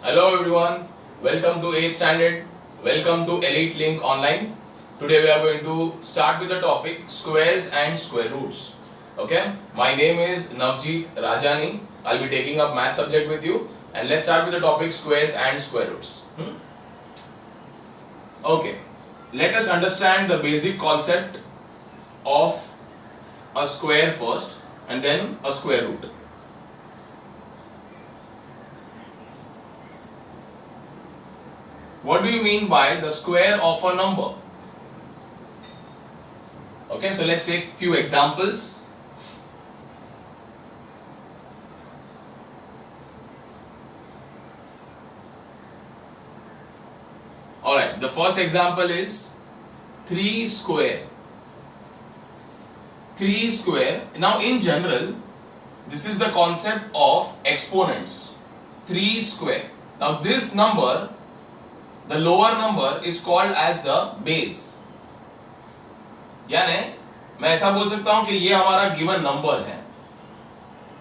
Hello everyone, welcome to 8th standard, welcome to Elite Link Online. Today we are going to start with the topic squares and square roots. Okay, my name is Navjeet Rajani. I'll be taking up math subject with you and let's start with the topic squares and square roots. Okay, let us understand the basic concept of a square first and then a square root. What do you mean by the square of a number? Okay, so let's take few examples. Alright, the first example is 3 square. 3 square. Now in general, this is the concept of exponents. 3 square. Now this number, the lower number is called as the base. यानी मैं ऐसा बोल सकता हूं कि ये हमारा given number है.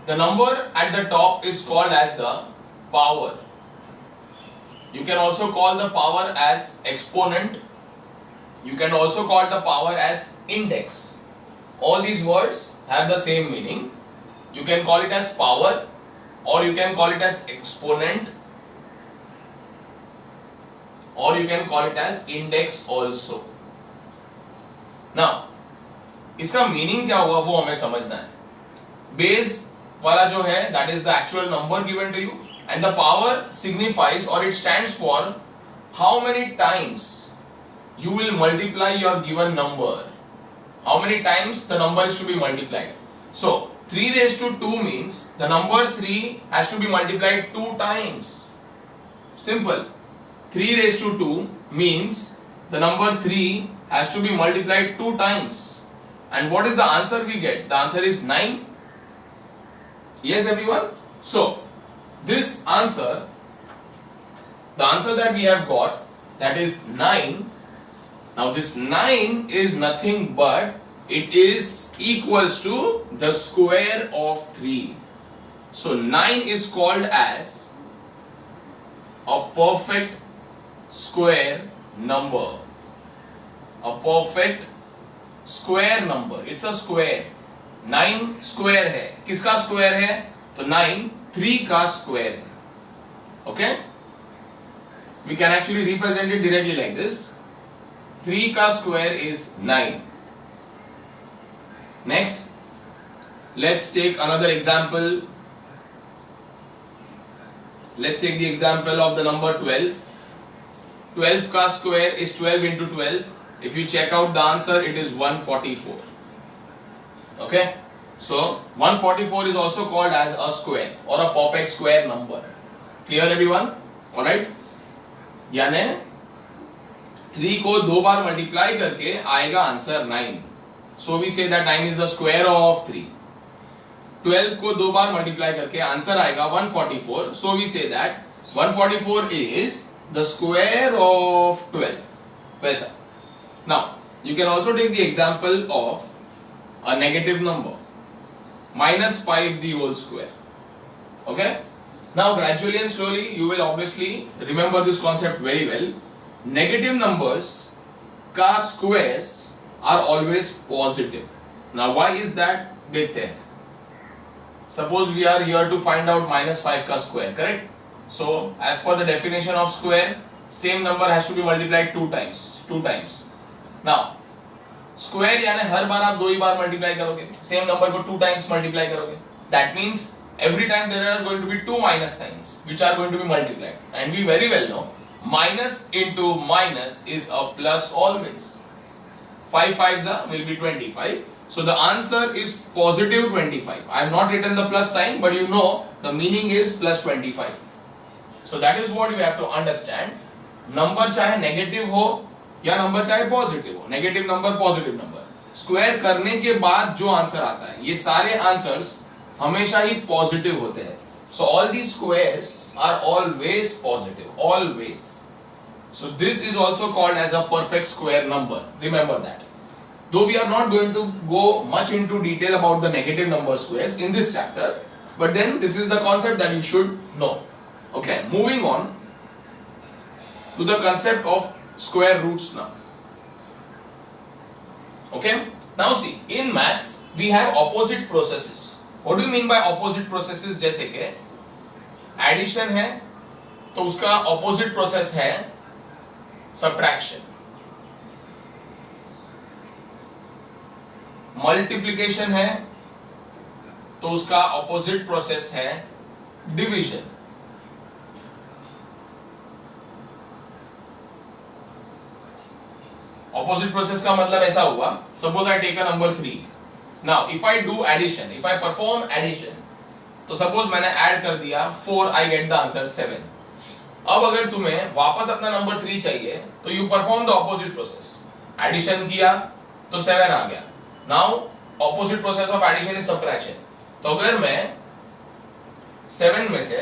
The number at the top is called as the power. You can also call the power as exponent. You can also call the power as index. All these words have the same meaning. You can call it as power or you can call it as exponent or you can call it as index also. Now, इसका meaning क्या हुआ वो हमें समझना है. Base वाला जो है that is the actual number given to you and the power signifies or it stands for how many times you will multiply your given number. How many times the number is to be multiplied. So 3 raised to 2 means the number 3 has to be multiplied 2 times. Simple. 3 raised to 2 means the number 3 has to be multiplied 2 times. And what is the answer we get? The answer is 9. Yes everyone? So, this answer, the answer that we have got, that is 9. Now this 9 is nothing but it is equals to the square of 3. So 9 is called as a perfect square number. A perfect square number. It's a square. 9 square है. किसका square है? तो 9 3 का square है. Okay? We can actually represent it directly like this. 3 का square is 9. Next, let's take another example. Let's take the example of the number 12. 12 का square is 12 into 12. If you check out the answer, it is 144. Okay? So, 144 is also called as a square or a perfect square number. Clear everyone? Alright? यानी 3 को 2 बार multiply करके आएगा answer 9. So we say that 9 is the square of 3. 12 को 2 बार multiply करके answer आएगा 144. So we say that 144 is the square of 12. वैसा. Now, you can also take the example of a negative number. Minus 5 the whole square. Okay? Now, gradually and slowly, you will obviously remember this concept very well. Negative numbers का squares are always positive. Now, why is that? देखते हैं. Suppose we are here to find out minus 5 का square, correct? So, as per the definition of square, same number has to be multiplied 2 times. 2 times. Now, square यानी हर बार आप 2 ही बार multiply करोगे. Same number को 2 times multiply करोगे. That means every time there are going to be 2 minus signs which are going to be multiplied. And we very well know minus into minus is a plus always. 5 5s will be 25. So the answer is positive 25. I have not written the plus sign, but you know the meaning is plus 25. So that is what you have to understand. Number चाहे negative हो या number चाहे positive हो. Negative number, positive number, square करने के बाद जो answer आता है, ये सारे आंसर्स हमेशा ही पॉजिटिव होते हैं. So all the squares are always positive, always. So this is also called as a perfect square number. Remember that. Though we are not going to go much into detail about the negative number squares in this chapter, but then this is the concept that you should know. Okay, moving on to the concept of square roots now. Okay, now see, in maths we have opposite processes. What do you mean by opposite processes? जैसे कि addition है तो उसका opposite process है subtraction, multiplication है तो उसका opposite process है डिवीजन, ऑपोजिट प्रोसेस का मतलब ऐसा हुआ, suppose I take a number 3, now if I do addition, if I perform addition, तो सपोज मैंने ऐड कर दिया 4, आई गेट द आंसर 7. अब अगर तुम्हें वापस अपना नंबर 3 चाहिए तो you perform the opposite process, addition किया तो 7 आ गया. Now opposite process of addition is subtraction. तो अगर मैं 7 में से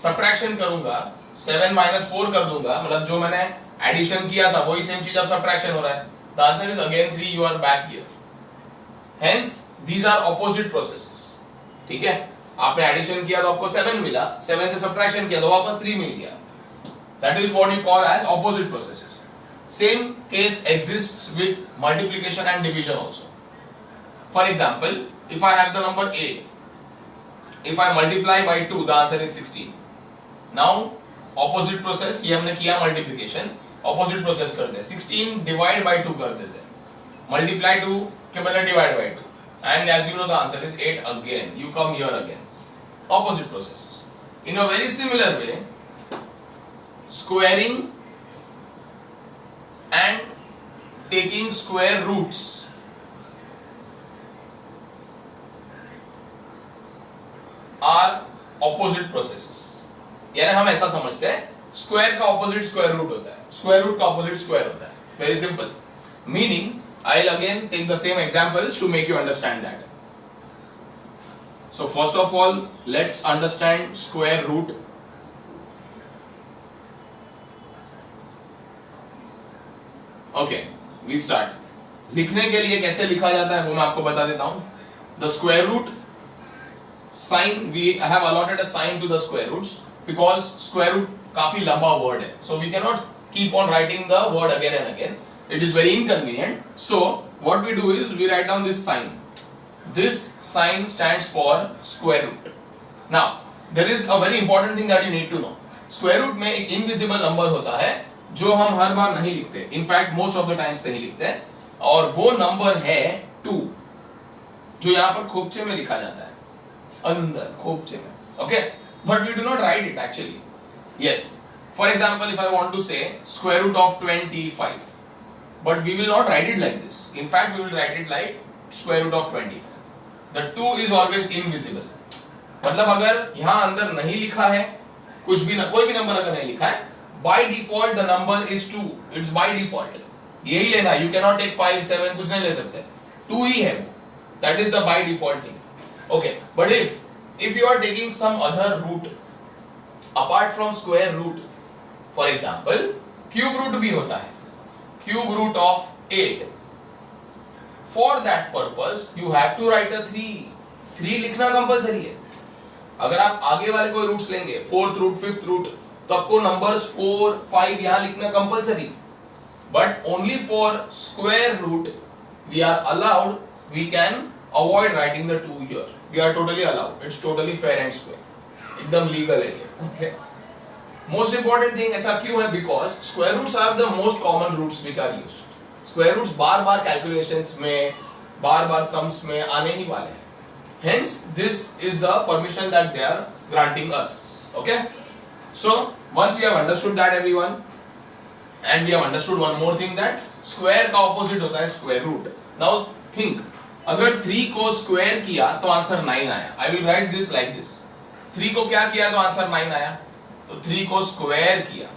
सब्ट्रैक्शन करूंगा, 7 माइनस 4 कर दूंगा, मतलब जो मैंने एडिशन किया था वही सेम चीज अब सब्ट्रैक्शन हो रहा है, the answer is again 3, you are back here. Hence these are opposite processes. ठीक है, आपने एडिशन किया तो आपको 7 मिला, 7 से सब्ट्रैक्शन किया तो वापस 3 मिल गया. That is what you call as opposite processes. Same case exists with multiplication and division also. For example, if I have the number 8, if I multiply by 2, the answer is 16. Now opposite process, ये हमने किया multiplication, opposite process करते हैं, 16 divide by 2 कर देते हैं, multiply 2 के बदले divide by 2, and as you know the answer is 8 again. You come here again. Opposite processes. In a very similar way, squaring and taking square roots are opposite processes. यानी हम ऐसा समझते हैं, स्क्वायर का opposite square root होता है, square root का opposite square होता है. Very simple. Meaning, I'll again take the same examples to make you understand that. So first of all, let's understand square root. Okay, we start. लिखने के लिए कैसे लिखा जाता है वो मैं आपको बता देता हूं. The square root sign, we have allotted a sign to the square roots because square root काफी लंबा word है, so we cannot keep on writing the word again and again. It is very inconvenient. So what we do is we write down this sign. This sign stands for square root. Now there is a very important thing that you need to know. Square root में एक invisible number होता है जो हम हर बार नहीं लिखते. In fact most of the times नहीं लिखते, और वो number है 2, जो यहाँ पर खोपचे में लिखा जाता है, अंदर खोपचे में. Okay, but we do not write it actually. Yes, for example, if I want to say square root of 25. But we will not write it like this. In fact, we will write it like square root of 25. The 2 is always invisible. मतलब अगर यहाँ अंदर नहीं लिखा है, कुछ भी कोई भी नंबर अगर नहीं लिखा है, by default the number is 2. It's by default. यही लेना. You cannot take 5, 7, कुछ नहीं ले सकते. 2 ही है. That is the by default thing. Okay. But if you are taking some other root apart from square root, for example, cube root भी होता है. Cube root of 8. For that purpose, you have to write a 3. 3 लिखना compulsory है. अगर आप आगे वाले कोई रूट्स लेंगे, 4th root, 5th root, तो आपको नंबर्स 4, 5 यहाँ लिखना compulsory. But only for square root, we are allowed. We can avoid writing the 2 here. We are totally allowed. It's totally fair and square. एकदम legal है ये. Okay. Most important thing ऐसा क्यों है? Because square roots are the most common roots which are used. Square roots bar bar calculations में, बार बार sums में आने ही वाले हैं. Hence this is the permission that they are granting us. Okay? So once we have understood that everyone, and we have understood one more thing, that square का opposite होता है square root. Now think, अगर 3 को square किया तो answer 9 आया. I will write this like this. 3 को क्या किया तो आंसर 9 आया, तो 3 को स्क्वायर किया.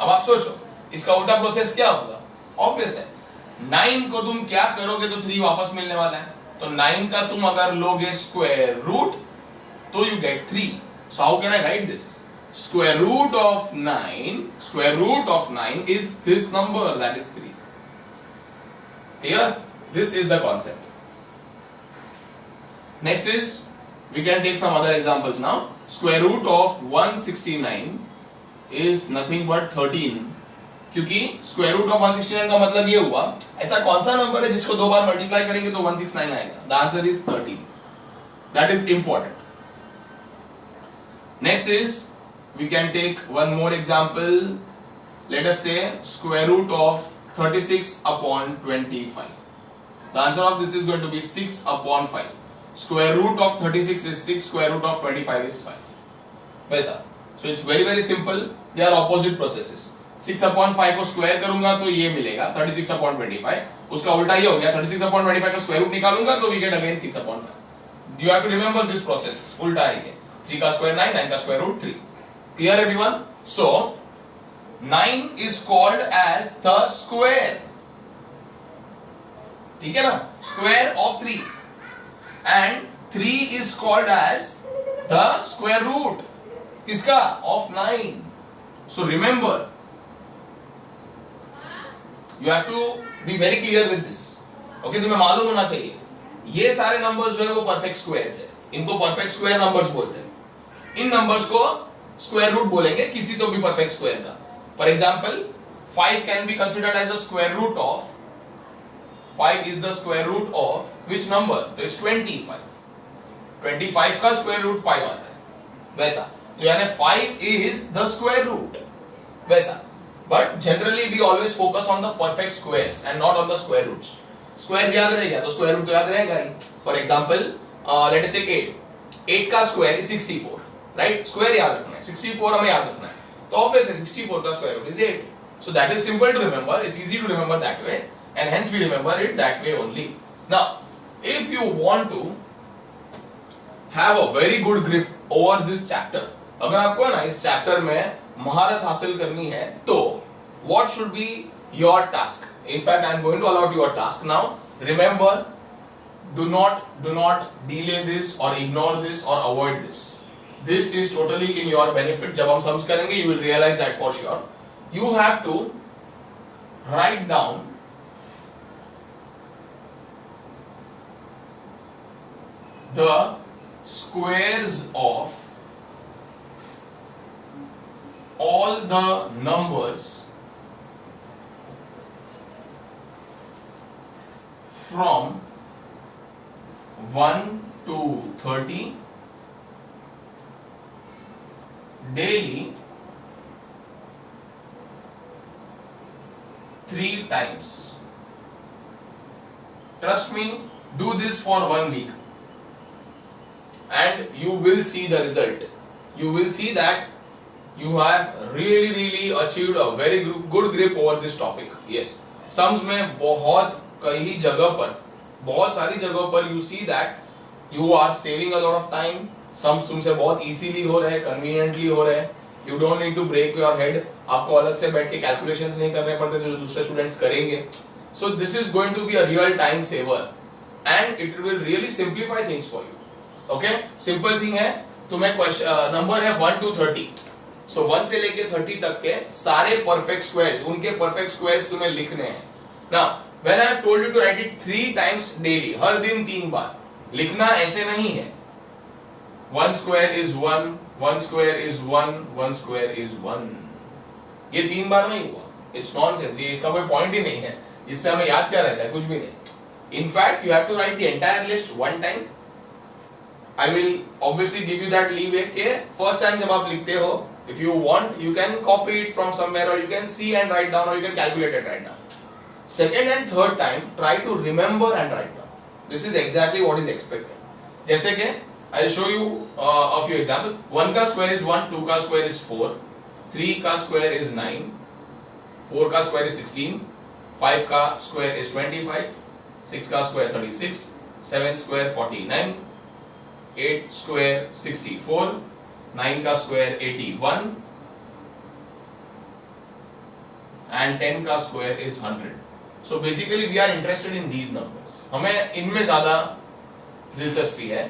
अब आप सोचो इसका उल्टा प्रोसेस क्या होगा? ऑब्वियस है, 9 को तुम क्या करोगे तो 3 वापस मिलने वाला है. तो 9 का तुम अगर लोगे स्क्वायर रूट तो you get 3. So how can I right this? Square root of 9 is this number, that is 3. Here, this is the concept. Next is We can take some other examples now. Square root of 169 is nothing but 13, क्योंकि square root of 169 का मतलब ये हुआ, ऐसा कौन सा number है जिसको दो बार मल्टीप्लाई करेंगे तो 169 आएगा? The answer is 13. That is important. Next is we can take one more example. Let us say square root of 36 upon 25. The answer of this is going to be 6 upon 5. Square root of 36 is 6, square root of 25 is 5. वैसा. So it's very simple. They are opposite processes. 6 upon 5 को square करूंगा तो ये मिलेगा 36 upon 25. उसका उल्टा ये हो गया, 36 upon 25 का स्क्वायर रूट निकालूंगा तो we get again 6 upon 5. You have to remember this process. उल्टा है ये. 3 का स्क्वायर 9, 9 का square root 3. Clear everyone? So 9 is called as the square. ठीक है ना? Square of 3. And 3 is called as the square root. किसका? Of 9. So remember, you have to be very clear with this. Okay, तुम्हें मालूम होना चाहिए ये सारे नंबर्स जो है वो परफेक्ट स्क्वायर्स है. इनको परफेक्ट स्क्वायर नंबर्स बोलते हैं. इन नंबर्स को स्क्वायर रूट बोलेंगे किसी तो भी परफेक्ट स्क्वायर का. For example 5 can be considered as a square root of 5 is the square root of which number? तो it's 25. 25 का स्क्वायर रूट 5 आता है वैसा. तो यानी 5 is the square root वैसा. But generally we always focus on the perfect squares and not on the square roots. Squares याद रहेगा तो square root तो याद रहेगा ही. For example, let us take 8. 8 का square is 64, right? Square याद रखना है. 64 हमें याद रखना है. तो obviously 64 का square root is 8. So that is simple to remember. It's easy to remember that way. And hence we remember it that way only. Now, if you want to have a very good grip over this chapter, अगर आपको ना इस chapter में महारत हासिल करनी है तो what should be your task? In fact, I am going to allot your task now. Remember, do not delay this or ignore this or avoid this. This is totally in your benefit. जब हम sums करेंगे, you will realize that for sure. You have to write down the squares of all the numbers from 1 to 30 daily 3 times. Trust me, do this for 1 week. And you will see the result. You will see that you have really achieved a very good grip over this topic. Yes, sums में बहुत कई जगह पर, बहुत सारी जगहों पर you see that you are saving a lot of time. Sums तुमसे बहुत easily हो रहे हैं, conveniently हो रहे हैं. You don't need to break your head. आपको अलग से बैठ के calculations नहीं करने पड़ते जो दूसरे students करेंगे. So this is going to be a real time saver, and it will really simplify things for you. Okay, simple thing है. तुम्हें नंबर है 1 to 30. सो 1 से लेके 30 तक के सारे परफेक्ट स्क्वायर्स, उनके परफेक्ट स्क्वायर्स तुम्हें लिखने हैं. Now when I have told you to write it 3 times daily, हर दिन 3 बार लिखना. ऐसे नहीं है 1 square is 1, 1 square is 1, 1 square is 1. ये 3 बार नहीं हुआ. It's nonsense. ये इसका कोई पॉइंट ही नहीं है. इससे हमें याद क्या रहता है? कुछ भी नहीं. In fact you have to write the entire list 1 time. I will obviously give you that leeway के first time जब आप लिखते हो, if you want, you can copy it from somewhere or you can see and write down or you can calculate it right now. Second and third time, try to remember and write down. This is exactly what is expected. जैसे कि I'll show you a few examples. 1 का square is 1, 2 का square is 4, 3 का square is 9, 4 का square is 16, 5 का square is 25, 6 का square 36, 7 square 49, 8 square 64, 9 का square 81 and 10 का square is 100. So basically we are interested in these numbers. हमें इनमें ज्यादा दिलचस्पी है,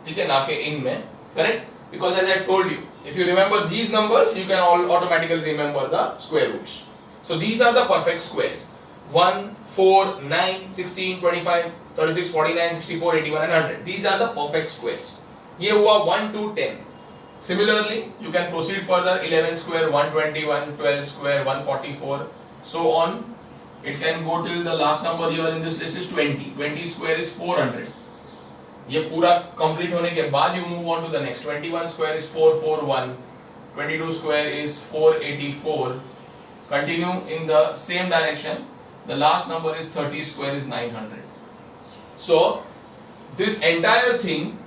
ठीक है, ना कि इनमें. Correct? Because as I told you, if you remember these numbers, you can all automatically remember the square roots. So these are the perfect squares. 1, 4, 9, 16, 25, 36, 49, 64, 81 and 100. These are the perfect squares. ये हुआ 1 to 10. Similarly, you can proceed further. 11 square 121, 12 square 144, so on. It can go till the last number here in this list is 20. 20 square is 400. ये पूरा complete होने के बाद you move on to the next. 21 square is 441. 22 square is 484. Continue in the same direction. The last number is 30 square is 900. So this entire thing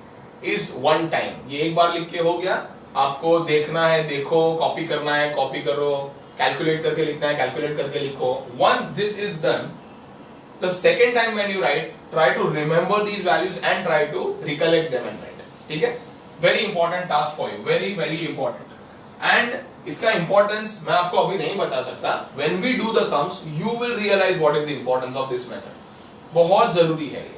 is one time. ये एक बार लिख के हो गया. आपको देखना है देखो, कॉपी करना है कॉपी करो, कैलकुलेट करके लिखना है कैलकुलेट करके लिखो. Once this is done, the second time when you write, try to remember these values and try to recollect them and write. ठीक है? Very important task for you. Very very important. And इसका importance मैं आपको अभी नहीं बता सकता. When we do the sums, you will realize what is the importance of this method. बहुत जरूरी है ये.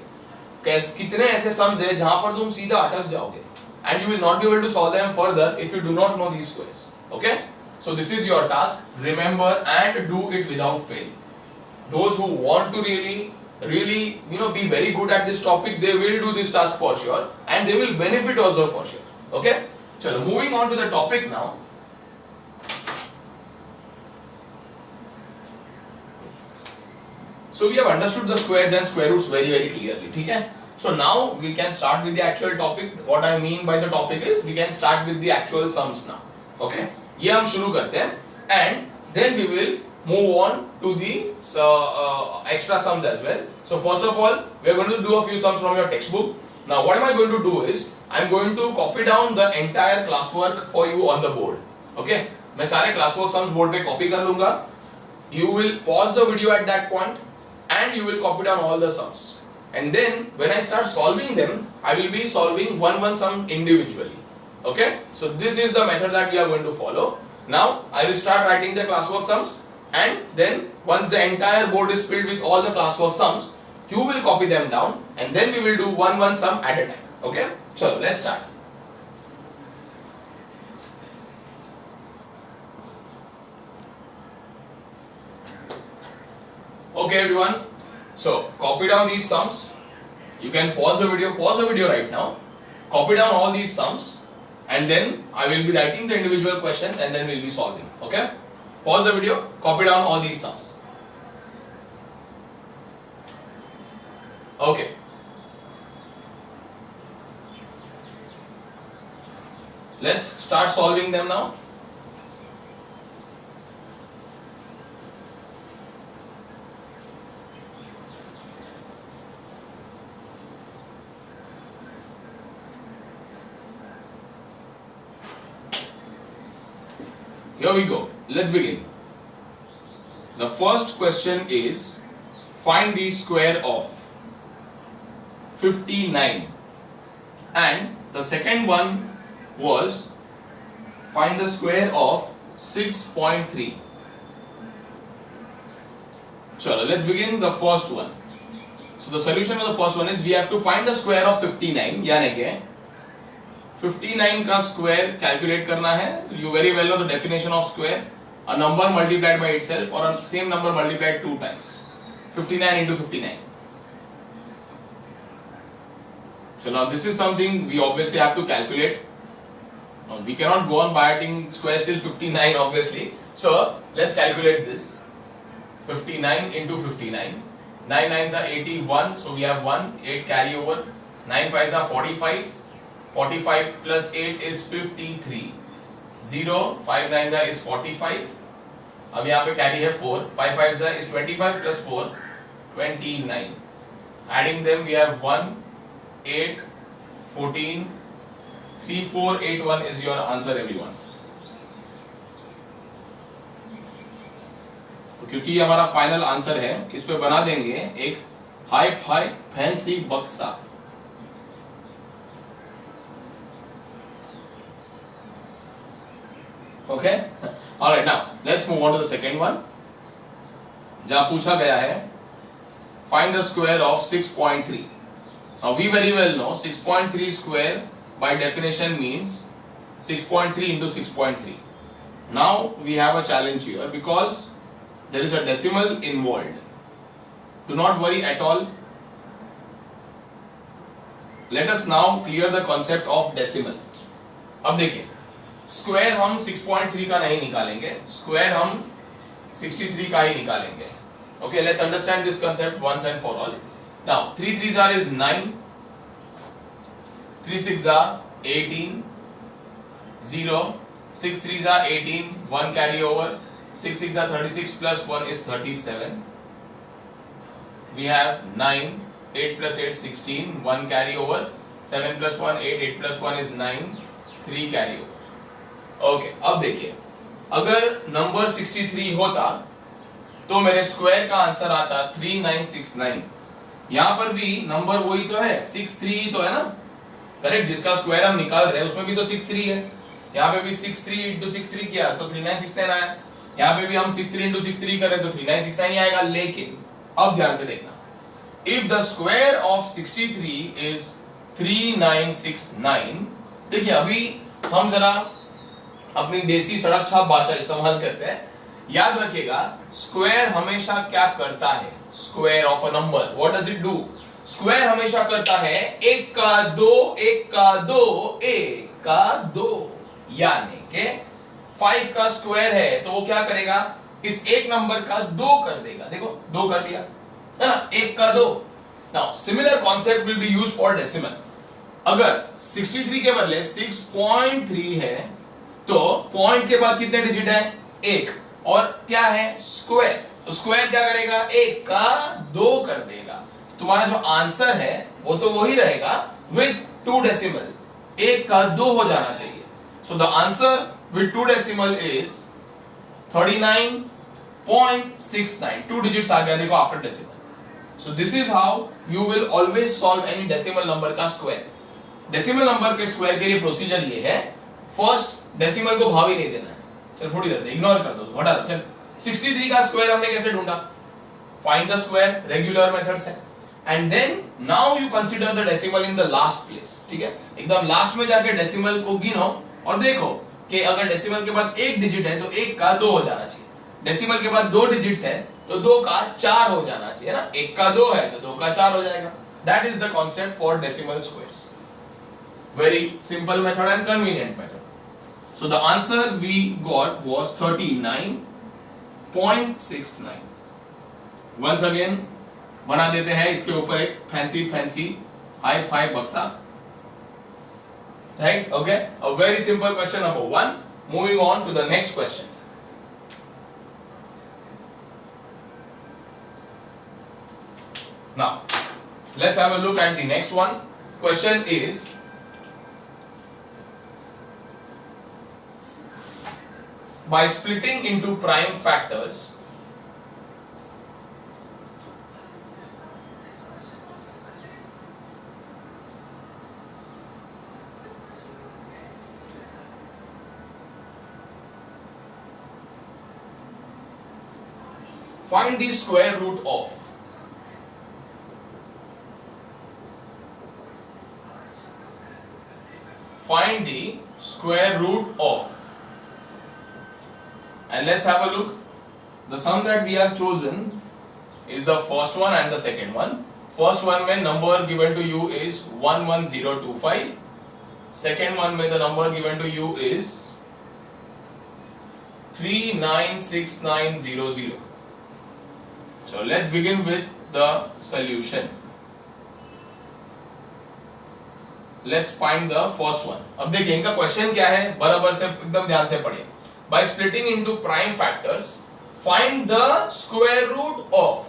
कितने ऐसे सम्स है जहां पर तुम सीधा अटक जाओगे and you will not be able to solve them further if you do not know these squares. Okay, so this is your task. Remember and do it without fail. Those who want to really be very good at this topic, they will do this task for sure and they will benefit also for sure. Okay, chalo moving on to the topic now. So we have understood the squares and square roots very very clearly. ठीक है? So now we can start with the actual topic. What I mean by the topic is we can start with the actual sums now. Okay? ये हम शुरू करते हैं and then we will move on to the extra sums as well. So first of all, we are going to do a few sums from your textbook. Now what am I going to do is I am going to copy down the entire classwork for you on the board. Okay? मैं सारे classwork sums board पे copy कर लूँगा. You will pause the video at that point and you will copy down all the sums. And then when I start solving them, I will be solving one sum individually. Okay? So this is the method that we are going to follow. Now I will start writing the classwork sums and then once the entire board is filled with all the classwork sums, you will copy them down and then we will do one sum at a time. Okay? So let's start. Okay everyone, so copy down these sums. You can pause the video right now. Copy down all these sums and then I will be writing the individual questions and then we will be solving. Okay? Pause the video, copy down all these sums. Okay. Let's start solving them now. Here we go. Let's begin. The first question is find the square of 59 and the second one was find the square of 6.3. Chalo, let's begin the first one. So the solution of the first one is we have to find the square of 59 यानी कि 59 का square calculate करना है. You very well know the definition of square. A number multiplied by itself or a same number multiplied 2 times. 59 into 59. So now this is something we obviously have to calculate. Now we cannot go on by adding squares till 59 obviously. So let's calculate this. 59 into 59. 9 9s are 81. So we have 1. 8 carry over. 9 5s are 45. 45 plus 8 is 53. 0 5 9s are is 45. अब यहाँ पे carry है 4. 5 5s are is 25 plus 4 29. Adding them we have 1 8 14 3481 is your answer everyone. तो क्योंकि ये हमारा final answer है, इस पे बना देंगे एक हाई फाई फैंसी बक्सा. Okay? Alright, now let's move on to the second one. जहां पूछा गया है find the square of 6.3. Now we very well know 6.3 square by definition means 6.3 into 6.3. Now we have a challenge here because there is a decimal involved. Do not worry at all. Let us now clear the concept of decimal. अब देखिए, square हम 6.3 का नहीं निकालेंगे, square हम 63 का ही निकालेंगे। Okay, let's understand this concept once and for all. Now 3 3s are is 9, 3 6s are 18, 0, 6 3s are 18, 1 carry over, 6 6s are 36 plus 1 is 37. We have 9, 8 plus 8 16, 1 carry over, 7 plus 1 8, 8 plus 1 is 9, 3 carry over. Okay, अब देखिए, अगर number 63 होता तो मेरे square का answer आता 3969। यहां पर भी नंबर वही तो है, 63 तो है ना, करेक्ट। जिसका स्क्वायर हम निकाल रहे हैं उसमें भी तो 63 है। यहाँ पे भी 63 इंटू 63 किया तो 3969 आया। यहाँ पे भी हम 63 इंटू 63 करें तो 3969 ही आएगा। लेकिन अब ध्यान से देखना, if the square of 63 is 3969, देखिए अभी हम जरा अपनी देसी सड़क छाप भाषा इस्तेमाल करते हैं। याद रखिएगा, स्क्वायर हमेशा क्या करता है, square of a number, what does it do? Square हमेशा करता है 1 का 2, 1 का 2, 1 का 2, यानी कि 5 का स्क्वायर है तो वो क्या करेगा, इस एक नंबर का 2 कर देगा। देखो 2 कर दिया है ना, 1 का 2। Now similar concept will be used for decimal. अगर 63 के बदले 6.3 है तो पॉइंट के बाद कितने डिजिट है, 1, और क्या है, स्क्वायर, तो स्क्वायर क्या करेगा, 1 का 2 कर देगा। तुम्हारा जो आंसर है वो तो वही रहेगा विथ 2 डेसिमल, 1 का 2 हो जाना चाहिए। So the answer with 2 decimal is 39.69, 2 digits आ गया देखो after decimal. So this is how you will always solve any decimal number का स्क्वायर। डेसिमल नंबर के स्क्वायर के लिए प्रोसीजर ये है, फर्स्ट डेसिमल को भाव ही नहीं देना है, चल थोड़ी देर से इग्नोर कर दो, हटा दो। चल 63 का स्क्वायर हमने कैसे ढूंढा, find the square, regular method से, and then now you consider the decimal in the last place. ठीक है, एकदम लास्ट में जाके डेसिमल को गिनो और देखो कि अगर डेसिमल के बाद 1 डिजिट है तो 1 का 2 हो जाना चाहिए, डेसिमल के बाद 2 डिजिट्स है तो 2 का 4 हो जाना चाहिए ना, 1 का 2 है तो 2 का 4 हो जाएगा। That is the concept for decimal squares. Very simple method and convenient method. So the answer we got was 39.69. Once again बना देते हैं इसके ऊपर एक फैंसी हाई फाई बक्सा, right? Okay, a very simple question number 1. Moving on to the next question. Now let's have a look at the next one. Question is, by splitting into prime factors, find the square root of and let's have a look. The sum that we have chosen is the first one and the second one. First one में number given to you is 11025. Second one में the number given to you is 396900. So let's begin with the solution. Let's find the first one. अब देखिए इनका question क्या है, बराबर से एकदम ध्यान से पढ़िए। By splitting into prime factors, find the square root of.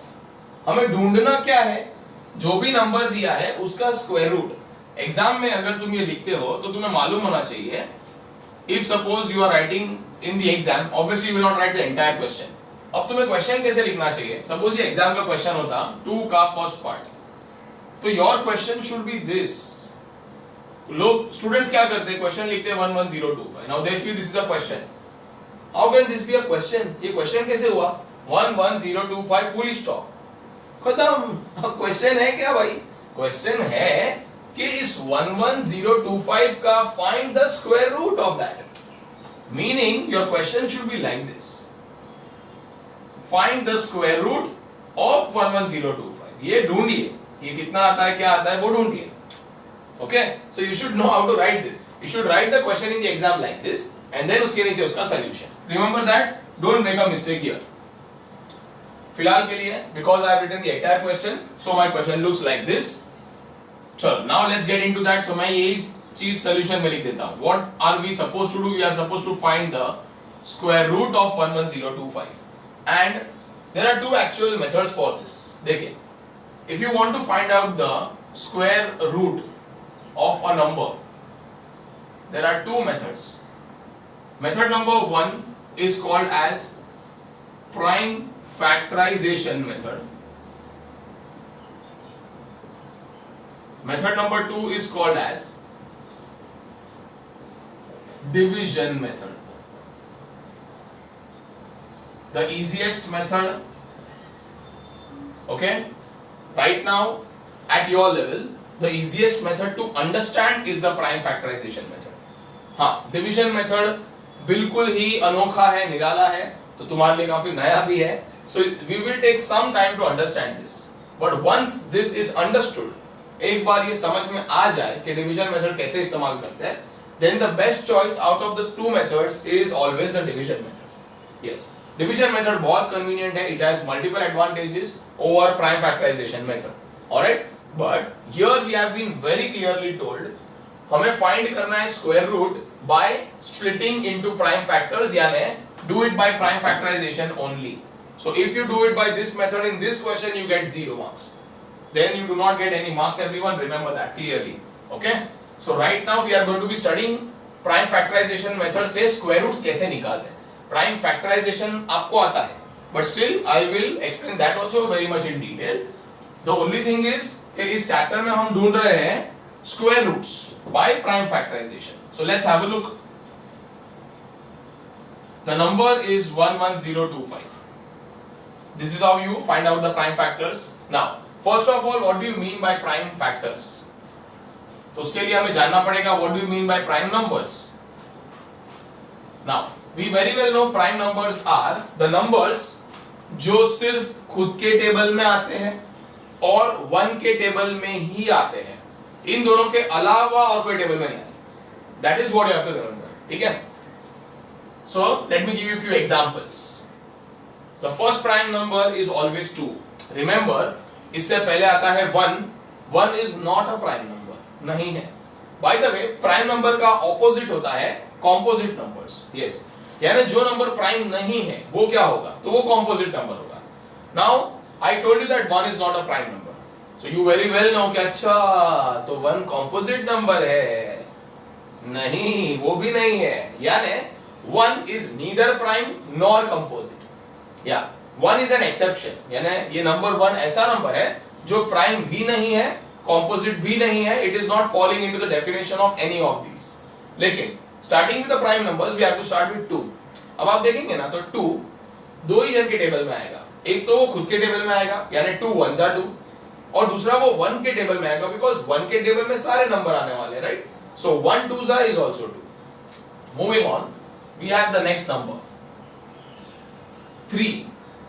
हमें ढूंढना क्या है, जो भी नंबर दिया है उसका स्क्वायर रूट। एग्जाम में अगर तुम ये लिखते हो तो तुम्हें मालूम होना चाहिए, if suppose you are writing in the exam, obviously you will not write the entire question. अब तुम्हें क्वेश्चन कैसे लिखना चाहिए, सपोज ये एग्जाम का क्वेश्चन होता 2 का फर्स्ट पार्ट, तो your question should B this. लोग स्टूडेंट्स क्या करते हैं, क्वेश्चन लिखते हैं 11025, now they feel this is a question. How can this be a question, ये क्वेश्चन कैसे हुआ, 11025 फुल स्टॉप, खत्म। क्वेश्चन है क्या भाई, क्वेश्चन है कि इस 11025 का find the square root of that, meaning your question should be like this, find the square root of 11025। ये ढूंढिए, ये कितना आता है, क्या आता है वो ढूंढिए। Okay, so you should know how to write this. You should write the question in the exam like this and then उसके नीचे उसका solution. Remember that. Don't make a mistake here. फिलहाल के लिए, because I have written the entire question, so my question looks like this. चलो, now let's get into that. So मैं यही चीज solution में लिख देता हूँ. What are we supposed to do? We are supposed to find the square root of 11025. And there are two actual methods for this. देखिए, if you want to find out the square root of a number, there are two methods. Method number one is called as prime factorization method. Method number two is called as division method. The easiest method, okay, right now at your level, the easiest method to understand is the prime factorization method. हाँ, division method बिल्कुल ही अनोखा है, निराला है, तो तुम्हारे लिए काफी नया भी है. So we will take some time to understand this. But once this is understood, एक बार ये समझ में आ जाए कि division method कैसे इस्तेमाल करते हैं, then the best choice out of the two methods is always the division method. Yes, division method बहुत convenient है. It has multiple advantages over prime factorization method. Alright, but here we have been very clearly told हमें find करना है square root by splitting into prime factors, यानी do it by prime factorization only. So if you do it by this method in this question, you get 0 marks. Then you do not get any marks, everyone. Remember that clearly. Okay? So right now we are going to be studying prime factorization method से square roots कैसे निकालते हैं. Prime factorization आपको आता है, but still I will explain that also very much in detail. The only thing is कि इस chapter में हम ढूंढ रहे हैं square roots by prime factorization. So let's have a look. The number is 11025. This is how you find out the prime factors. Now, first of all, what do you mean by prime factors? तो उसके लिए हमें जानना पड़ेगा what do you mean by prime numbers. Now, we very well know prime numbers are the numbers जो सिर्फ खुद के टेबल में आते हैं और 1 के टेबल में ही आते हैं. इन दोनों के अलावा और कोई टेबल में नहीं आते. That is what you have to remember. ठीक है? So let me give you a few examples. The first prime number is always 2. Remember, इससे पहले आता है 1. 1 is not a prime number. नहीं है. By the way, prime number का opposite होता है composite numbers. Yes. यानी जो नंबर प्राइम नहीं है वो क्या होगा? तो वो composite number होगा. Now I told you that 1 is not a prime number. So you very well know कि अच्छा तो 1 composite number है. नहीं, वो भी नहीं है. यानी 1 is neither prime nor composite. Yeah, 1 is an exception. यानी ये number 1 ऐसा नंबर है जो प्राइम भी नहीं है, composite भी नहीं है. It is not falling into the definition of any of these. लेकिन starting with the prime numbers, we have to start with 2. अब आप देखेंगे ना तो 2 दो ही जन के टेबल में आएगा. एक तो वो खुद के टेबल में आएगा यानी 2 1s are 2, और दूसरा वो 1 के टेबल में आएगा बिकॉज 1 के टेबल में सारे नंबर आने वाले, right? So 1 2s is also 2. Moving on, we have the next number 3.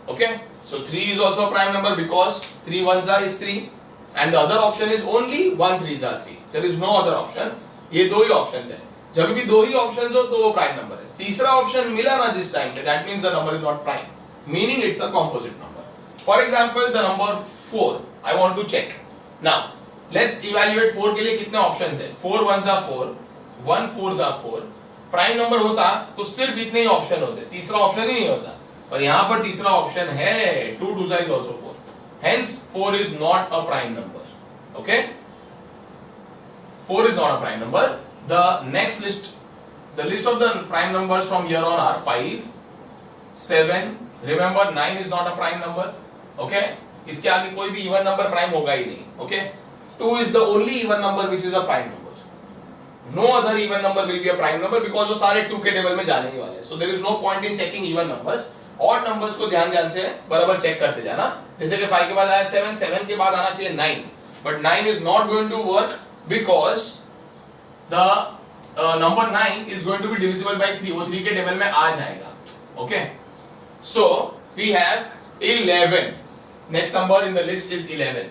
Okay, so 3 is also a prime number because 3 1s is 3 and the other option is only 1 3s are 3. There is no other option. ये दो ही options हैं. जब भी दो ही options हो तो वो prime number है. तीसरा ऑप्शन मिला ना जिस टाइम पे, that means the number is not prime, meaning it's a composite number. For example the number 4, I want to check. Now let's evaluate 4 के लिए कितने ऑप्शंस हैं. 4 1s are 4, 1 4s are 4. Prime number होता तो सिर्फ इतने ही option होते, तीसरा ऑप्शन ही नहीं होता. और यहां पर तीसरा ऑप्शन है 2 2s is also 4. Hence 4 is not a prime number. Okay, 4 is not a prime number. The next list, the list of the prime numbers from here on are 5, 7. Remember 9 is not a prime number. Okay, इसके आगे कोई भी even number prime होगा ही नहीं. Okay, 2 is the only even number which is a prime number. No other even number will be a prime number because वो सारे 2 के table में जाने ही वाले हैं. So there is no point in checking even numbers. Odd numbers को ध्यान से बराबर चेक करते जाना. जैसे कि 5 के बाद आया 7, 7 के बाद आना चाहिए 9. But 9 is not going to work because the number 9 is going to be divisible by 3. वो 3 के टेबल में आ जाएगा. Okay, so we have 11. Next number in the list is 11.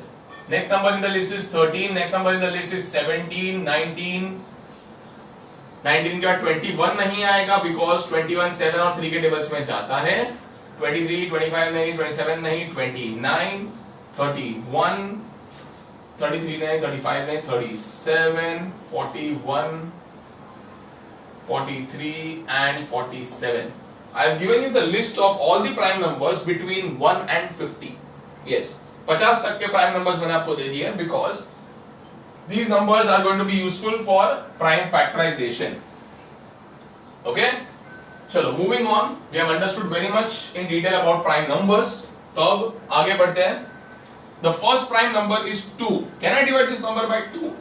Next number in the list is 13. Next number in the list is 17, 19. 19 के बाद 21 नहीं आएगा because 21 7 और 3 के टेबल्स में जाता है. 23, 25 नहीं, 27 नहीं, 29, 31, 33 नहीं, 35 नहीं, 37, 41, 43 and 47. I have given you the list of all the prime numbers between 1 and 50. Yes, 50 तक के prime numbers मैंने आपको दे दिए because these numbers are going to be useful for prime factorization. Okay? चलो moving on. We have understood very much in detail about prime numbers. तो अब आगे बढ़ते हैं. The first prime number is 2. Can I divide this number by 2?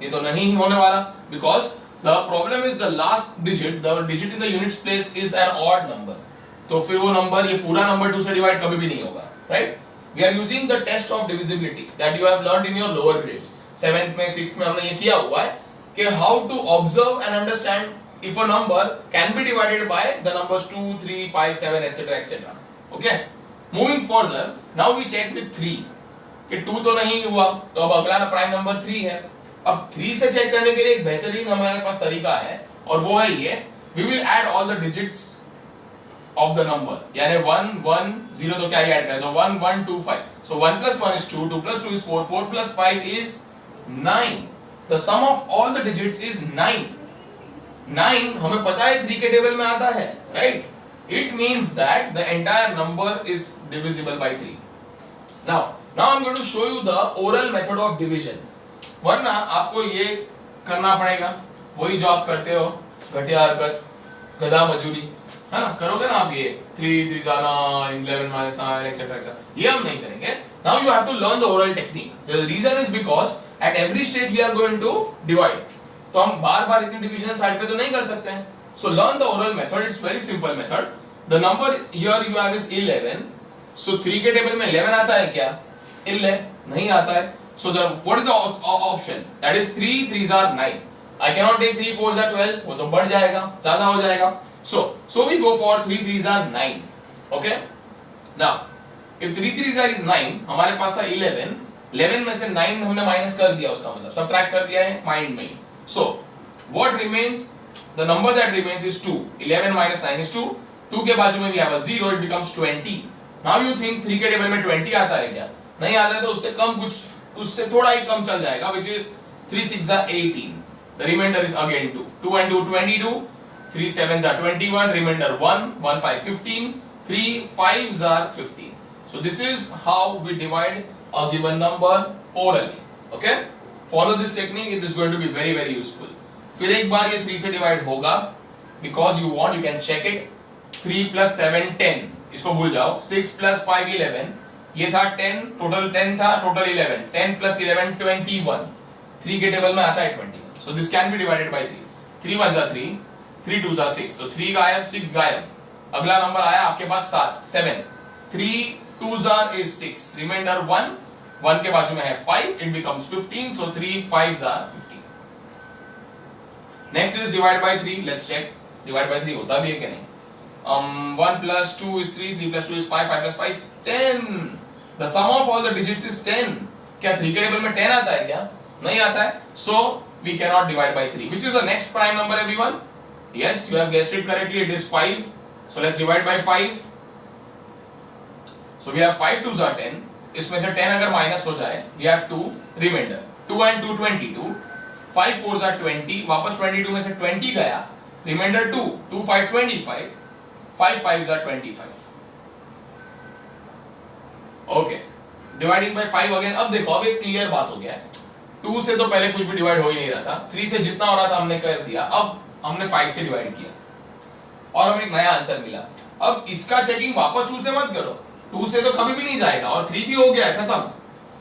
ये तो नहीं होने वाला because the problem is the last digit, the digit in the units place is an odd number. तो फिर वो number ये पूरा number 2 से divide कभी भी नहीं होगा, right? We are using the test of divisibility that you have learned in your lower grades. 7th में 6th में हमने ये किया हुआ है कि how to observe and understand if a number can be divided by the numbers 2, 3, 5, 7, etc., etc. Okay? Moving further, now we check with 3 कि 2 तो नहीं हुआ, तो अब अगला प्राइम नंबर 3 है. अब 3 से चेक करने के लिए एक बेहतरीन हमारे पास तरीका है और वो है ये, we will add all the digits of the number. यानी 1 1 0 तो क्या ही ऐड करें, तो 1 1 2 5. So 1 plus 1 is 2, 2 plus 2 is 4, 4 plus 5 is 9. The sum of all the digits is 9. 9 हमें पता है 3 के टेबल में आता है, right? It means that the entire number is divisible by 3. Now I'm going to show you the oral method of division. वरना आपको ये करना पड़ेगा वही जो आप करते हो, घटिया हरकत, गधा मजूरी, है ना, करोगे ना आप ये 3 3 जाना 11 minus 9 etc. ये हम नहीं करेंगे. Now you have to learn the oral technique. The reason is because at every stage we are going to divide. तो हम बार-बार इतनी डिवीजन साइड पे तो नहीं कर सकते हैं. So learn the oral method. It's very simple method. The number here you have is 11. So 3 के टेबल में 11 आता है क्या? 11 नहीं आता है. So what is the option? That is 3 3s are 9. I cannot take 3 4s are 12. वो तो बढ़ जाएगा, ज्यादा हो जाएगा. So we go for 3 3s are 9. Okay? Now if 3 3s are is 9, हमारे पास था 11. 11 में से 9 हमने माइनस कर दिया, उसका मतलब सबट्रैक्ट कर दिया है माइंड में. So what remains? The number that remains is 2. 11 minus 9 is 2. 2 के बाजू में भी have a 0. It becomes 20. Now you think 3 के टेबल में 20 आता है क्या? नहीं आता है, तो उससे कम कुछ, उससे थोड़ा ही कम चल जाएगा, which is 3 6 are 18. The remainder is again 2. 2 and 2 22. 3 7s are 21. Remainder 1. 1 5 15. 3 5s are 15. So this is how we divide a given number orally. Okay? Follow this technique. It is going to be very very useful. फिर एक बार ये 3 से divide होगा because you want, you can check it. 3 plus 7 10. इसको भूल जाओ. 6 plus 5 11. ये था 10, टोटल 10 था, टोटल 11. 10 plus 11 21. 3 के टेबल में आता है 21. So this can be divided by 3. 3 1s are 3, 3 2s are 6. तो 3 गायब, 6 गायब. अगला नंबर आया आपके पास 7. 3 2s are is 6. रिमाइंडर 1. 1 के बाजू में है 5. It becomes 15. So 3 5s are 15. Next is divide by 3. Let's check. Divide by 3 होता भी है कि नहीं? 1 plus 2 is 3. 3 plus 2 is 5. 5 plus 5 is 10. The sum of all the digits is 10. क्या 3 के टेबल में 10 आता है क्या? नहीं आता है. So we cannot divide by 3. Which is the next prime number, everyone? Yes, you have guessed it correctly. It is 5. So let's divide by 5. So we have 5 2s are 10. इसमें से 10 अगर माइनस हो जाए, we have 2 remainder. 2 and 2 22. 5 4s are 20. वापस 22 में से 20 गया. Remainder 2. 2 5 25. 5 5s are 25. Okay, dividing by 5 again. अब देखो, अब एक क्लियर बात हो गया है. 2 से तो पहले कुछ भी डिवाइड हो ही नहीं रहा था. 3 से जितना हो रहा था हमने कर दिया. अब हमने 5 से डिवाइड किया और हमें एक नया आंसर मिला. अब इसका चेकिंग वापस 2 से मत करो. 2 से तो कभी भी नहीं जाएगा और 3 भी हो गया, खत्म.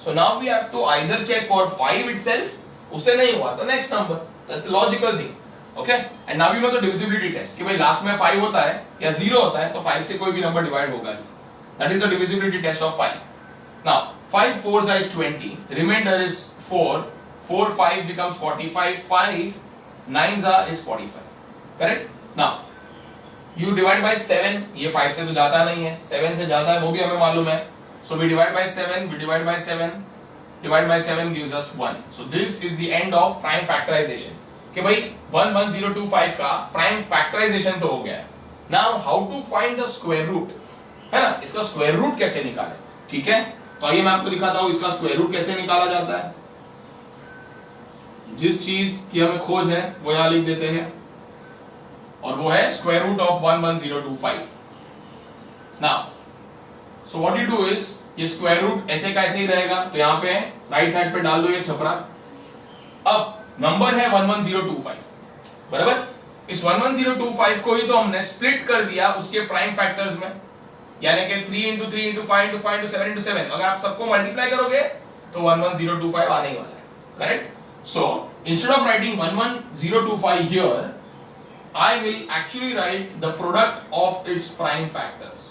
So now we have to either check for 5 itself. उससे नहीं हुआ तो next number. That's a logical thing. Okay, and now you know the divisibility test कि भाई लास्ट में 5 होता है या 0 होता है तो 5 से कोई भी नंबर डिवाइड होगा ही. That is the divisibility test of 5. Now 5 4s is 20. Remainder is 4. 4 5 becomes 45. 5 9s is 45. Correct? Now you divide by 7. ये 5 से तो जाता नहीं है, 7 से जाता है, वो भी हमें मालूम है. So we divide by 7. We divide by 7. divided by 7 gives us 1. So this is the end of prime factorization. कि भाई 11025 का prime factorization तो हो गया. Now how to find the square root, है ना, इसका square root कैसे निकालें, ठीक है. तो आइए मैं आपको दिखाता हूँ इसका square root कैसे निकाला जाता है. जिस चीज की हमें खोज है वो यहां लिख देते हैं और वो है square root of 11025. Now so what you do is ये स्क्वायर रूट ऐसे का ऐसे ही रहेगा, तो यहाँ पे राइट साइड पे डाल दो ये छपरा. अब नंबर है 11025, बराबर. इस 11025 को ही तो हमने स्प्लिट कर दिया उसके प्राइम फैक्टर्स में, यानी कि 3 into 3 into 5 into 5 into 7 into 7. अगर आप सबको मल्टीप्लाई करोगे तो 11025 आने ही वाला है, correct. So instead of writing 11025 here, I will actually write the product of its prime factors.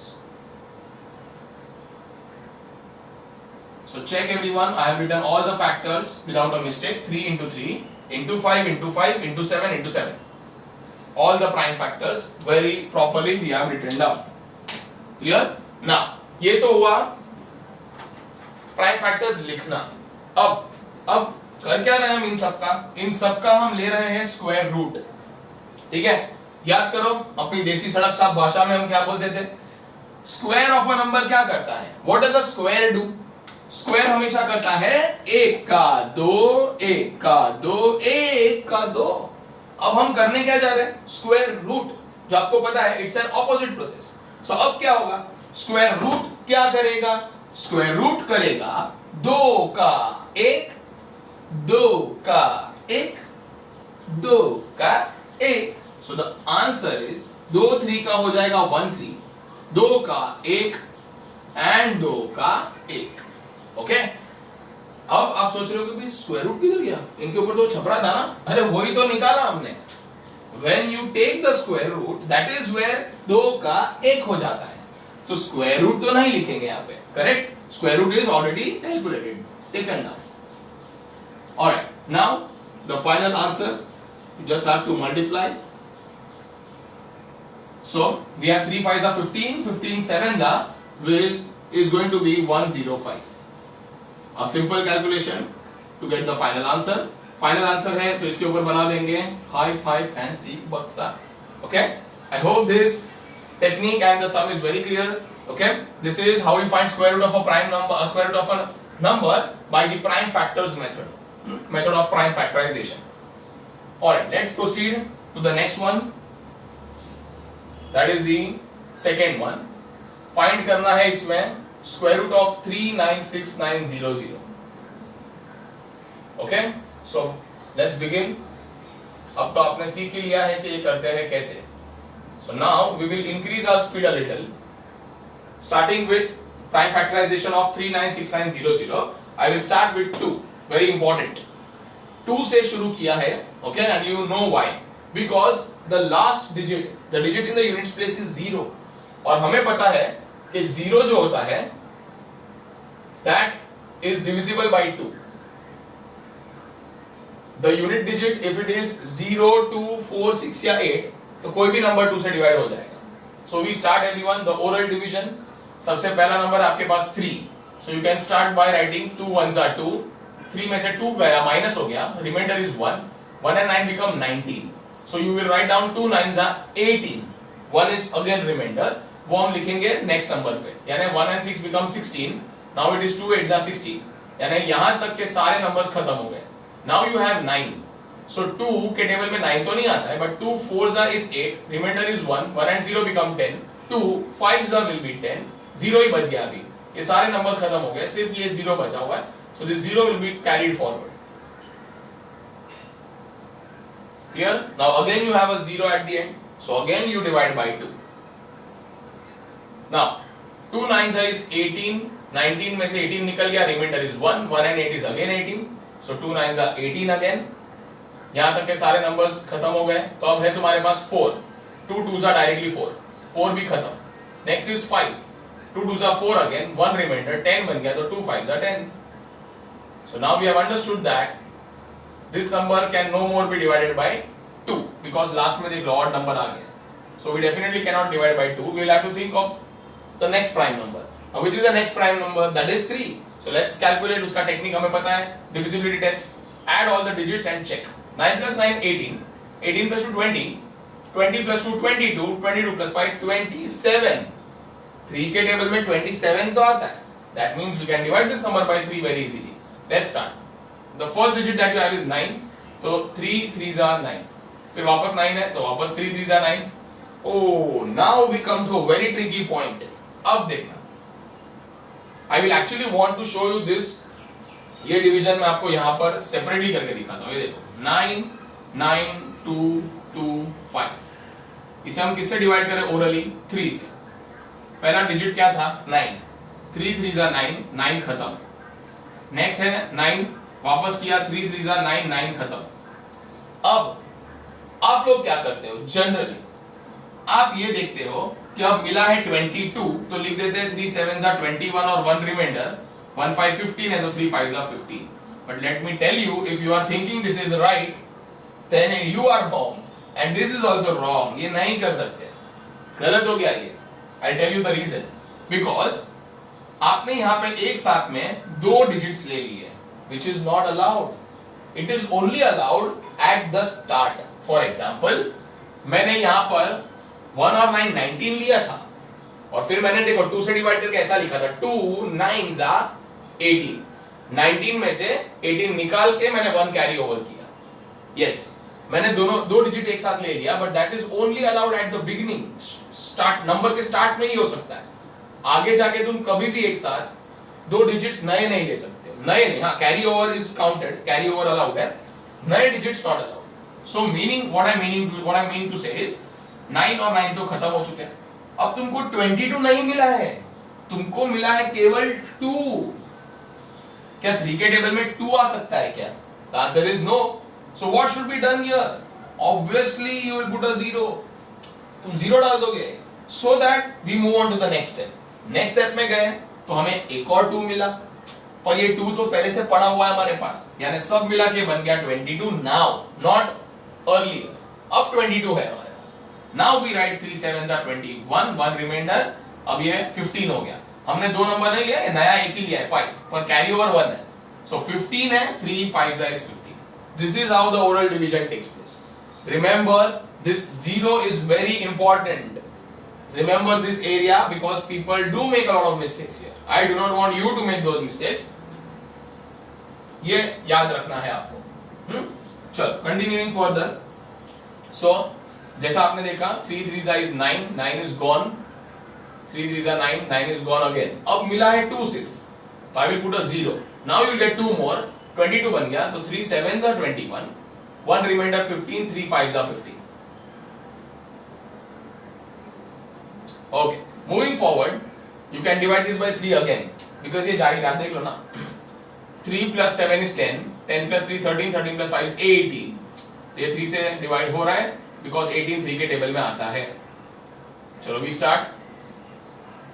So check everyone, I have written all the factors without a mistake. 3 into 3 into 5 into 5 into 7 into 7. All the prime factors very properly we have written down. Clear? Now ये तो हुआ prime factors लिखना. अब कर क्या रहे हैं हम इन सबका हम ले रहे हैं स्क्वायर रूट, ठीक है. याद करो अपनी देसी सड़क छाप भाषा में हम क्या बोलते थे, स्क्वायर ऑफ अ नंबर क्या करता है, what does a square do. Square हमेशा करता है 1 का 2 1 का 2 1 का 2. अब हम करने क्या जा रहे हैं, स्क्वायर रूट, जो आपको पता है इट्स एन ऑपोजिट प्रोसेस. सो अब क्या होगा, स्क्वायर रूट क्या करेगा, स्क्वायर रूट करेगा 2 का 1 2 का 1 2 का 1. सो द आंसर इज 2 3 का हो जाएगा 1 3, 2 का 1 एंड 2 का 1. ओके. अब आप सोच रहे हो कि स्क्वायर रूट किधर गया, इनके ऊपर तो छपरा था ना. अरे वही तो निकाला हमने. When you take the square root, that is where 2 का 1 हो जाता है. तो स्क्वायर रूट तो नहीं लिखेंगे यहाँ पे, correct. Square root is already calculated, taken down. Alright, now the final answer you just have to multiply. So we have 3 5s are 15, 15 7s are, which is going to be 105. A simple calculation to get the final answer. Final answer है तो इसके ऊपर बना देंगे high fancy बक्सा. Okay, I hope this technique and the sum is very clear. Okay, this is how we find square root of a prime number, square root of a number by the prime factors method, method of prime factorization. Alright, let's proceed to the next one. That is the second one. Find करना है इसमें square root of 396900. Okay, so let's begin. अब तो आपने सीख ही लिया है कि ये करते हैं कैसे. So now we will increase our speed a little. Starting with prime factorization of 396900, I will start with 2. Very important. 2 से शुरू किया है, okay, and you know why? Because the last digit, the digit in the units place is 0, और हमें पता है कि 0 जो होता है that is divisible by 2. The unit digit if it is 0 2 4 6 या 8, तो कोई भी नंबर 2 से डिवाइड हो जाएगा. So we start everyone the oral division. सबसे पहला नंबर आपके पास 3, so you can start by writing 2 1s are 2. 3 में से 2 गया, माइनस हो गया, reminder is 1. 1 and 9 become 19. So you will write down 2 9s are 18. 1 is again remainder, वो हम लिखेंगे नेक्स्ट नंबर पे, यानी 1 and 6 become 16. Now it is 2 8s are 16, यानी यहां तक के सारे नंबर्स खत्म हो गए. Now you have 9. So 2 के टेबल में 9 तो नहीं आता है, but 2 4s are is 8, remainder is 1. 1 and 0 become 10. 2 5s are will be 10. 0 ही बच गया अभी, ये सारे नंबर्स खत्म हो गए, सिर्फ ये 0 बचा हुआ है. So this 0 will be carried forward. Clear? Now again you have a 0 at the end. So again you divide by 2. Now 2 9s is 18. 19 में से 18 निकल गया, reminder is 1. 1 and 8 is again 18. So 2 9s are 18 again. यहां तक के सारे numbers खत्म हो गए. तो अब है तुम्हारे पास 4. 2 2s are directly 4. 4 भी खत्म. Next is 5. 2 2s are 4 again. 1 reminder 10 बन गया, तो 2 5s are 10. So now we have understood that this number can no more be divided by 2 because last में एक odd number आ गया. So we definitely cannot divide by 2. We will have to think of the next prime number. which is the next prime number, that is 3. So let's calculate. उसका technique हमें पता है, divisibility test. Add all the digits and check. 9 plus 9 18, 18 plus 2 20, 20 plus 2 22, 22 plus 5 27. 3 के table में 27 तो आता है. That means we can divide this number by 3 very easily. Let's start. The first digit that you have is 9. तो 3 3s are 9. फिर वापस 9 है तो वापस 3 3s are 9. Oh, now we come to a very tricky point. अब देखना. I will actually want to show you this. ये division मैं आपको यहाँ पर सेपरेटली करके दिखाता हूँ. ये देखो 9 9 2 2 5. इसे हम किससे डिवाइड करें ओरली? 3 से. पहला डिजिट क्या था? 9. 3 3s are 9. 9 खत्म. नेक्स्ट है 9. वापस किया 3 3s are 9. 9 खत्म. अब आप लोग क्या करते हो जनरली? आप ये देखते हो कि अब मिला है 22 तो लिख देते हैं 3 7s are 21 और 1 रिमाइंडर 1 5 15 है तो 3 5s are 15. But let me tell you, if you are thinking this is right, then you are wrong and this is also wrong. ये नहीं कर सकते. गलत हो गया ये. I'll tell you the reason. Because आपने यहाँ पे एक साथ में 2 डिजिट्स ले लिए, which is not allowed. It is only allowed at the start. For example, मैंने यहाँ पर 1 और 9 19 लिया था और फिर मैंने देखो 2 से डिवाइड करके ऐसा लिखा था 2 9s are 18. 19 में से 18 निकाल के मैंने 1 कैरी ओवर किया. Yes, मैंने दोनों 2 डिजिट एक साथ ले लिया, but that is only allowed at the beginning. Start number के स्टार्ट में ही हो सकता है. आगे जाके तुम कभी भी एक साथ 2 डिजिट्स नए नहीं ले सकते. नए नहीं, हाँ carry over is counted, carry over allowed है, नए digits not allowed. So meaning what I mean to say is 9 और 9 तो खत्म हो चुके हैं. अब तुमको 22 नहीं मिला है, तुमको मिला है केवल 2. क्या 3 के टेबल में 2 आ सकता है क्या? The answer is no. So what should be done here? Obviously you will put a 0. तुम 0 डाल दोगे so that we move on to the next step. Next step में गए तो हमें एक और 2 मिला, पर ये 2 तो पहले से पड़ा हुआ है हमारे पास, यानी सब मिला के बन गया 22 नाउ, नॉट अर्लियर. अब 22 है हमारे पास. Now we write 3 7s are 21, 1 remainder. अब ये 15 हो गया. हमने 2 नंबर नहीं लिया, नया एक ही लिया है 5, पर कैरी ओवर 1 है. सो 15 है, 3 5s are 15. This is how the oral division takes place. Remember this 0 is very important. Remember this area because people do make a lot of mistakes here. I do not want you to make those mistakes. ये याद रखना है आपको. चलो continuing further. So जैसा आपने देखा 3 3s is 9, 9 is gone. 3 3s are 9, 9 is gone again. अब मिला है 2 सिर्फ, तो I will put a 0. Now you will get 2 more. 22 बन गया तो 3 7s are 21, 1 remainder 15, 3 5s are 15. Okay, moving forward, you can divide this by 3 again because ये जाएगी. आप देख लो ना. 3 plus 7 is 10, 10 plus 3 13, 13 plus 5 is 18. तो ये 3 से डिवाइड हो रहा है because 18 3 के टेबल में आता है. चलो we start.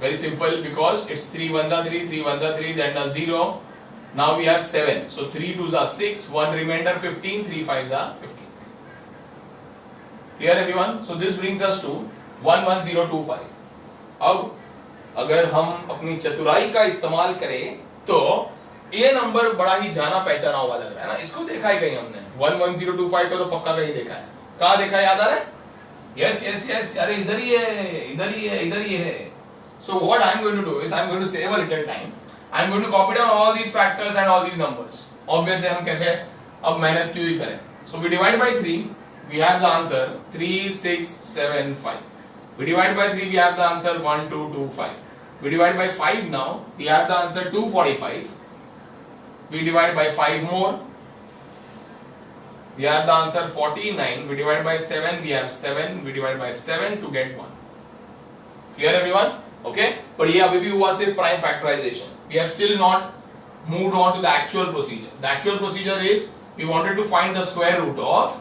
Very simple because it's 3 1s are 3, 3 1s are 3, then a 0. Now we have 7. So 3 2s are 6, 1 remainder 15, 3 5s are 15. Clear everyone? So this brings us to 11025. अब अगर हम अपनी चतुराई का इस्तेमाल करें तो ये नंबर बड़ा ही जाना पहचाना हुआ लग रहा है ना. इसको देखा ही कहीं हमने. 11025 को तो पक्का कहीं देखा है. कहाँ देखा है, याद आ रहा है? यस यस यस, अरे इधर ही है, इधर ही है, इधर ही है. So what I am going to do is I am going to save a little time. I am going to copy down all these factors and all these numbers. Obviously हम कैसे अब मेहनत क्यों ही करें. So we divide by 3, we have the answer 3 6 7 5. We divide by 3, we have the answer 1 2 2 5. We divide by 5 now, we have the answer 245. We divide by 5 more, we have the answer 49. We divide by 7, we have 7. We divide by 7 to get 1. Clear everyone? Okay? But ये अभी भी हुआ सिर्फ prime factorization. We have still not moved on to the actual procedure. The actual procedure is we wanted to find the square root of